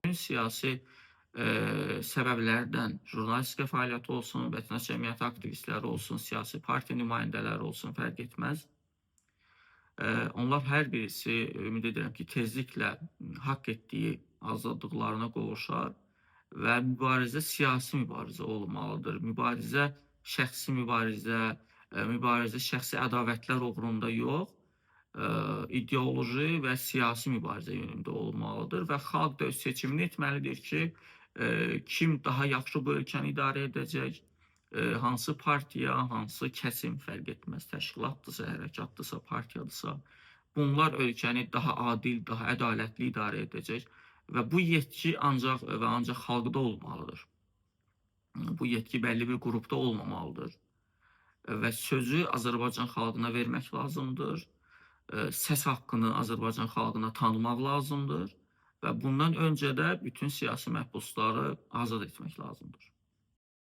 Siyasi səbəblərdən jurnalistika fəaliyyəti olsun, vətəndaş cəmiyyəti aktivistləri olsun, siyasi partiya nümayəndələri olsun, fərq etməz. Onlar hər birisi ümid edirəm ki, tezliklə haqq etdiyi azadlıqlarına qovuşar və mübarizə siyasi mübarizə olmalıdır. Mübarizə şəxsi mübarizə, mübarizə şəxsi ədavətlər uğrunda yox, ideoloji və siyasi mübarizə yönündə olmalıdır və xalq da öz seçimini etməlidir ki, kim daha yaxşı bu ölkəni idarə edəcək, hansı partiya, hansı kəsim fərq etməz, təşkilatdırsa, hərəkatdırsa, partiyadırsa, bunlar ölkəni daha adil, daha ədalətli idarə edəcək və bu yetki ancaq və ancaq xalqda olmalıdır. Bu yetki bəlli bir qrupda olmamalıdır və sözü Azərbaycan xalqına vermək lazımdır. Səs haqqını Azərbaycan xalqına tanımaq lazımdır və bundan öncə də bütün siyasi məhbusları azad etmək lazımdır.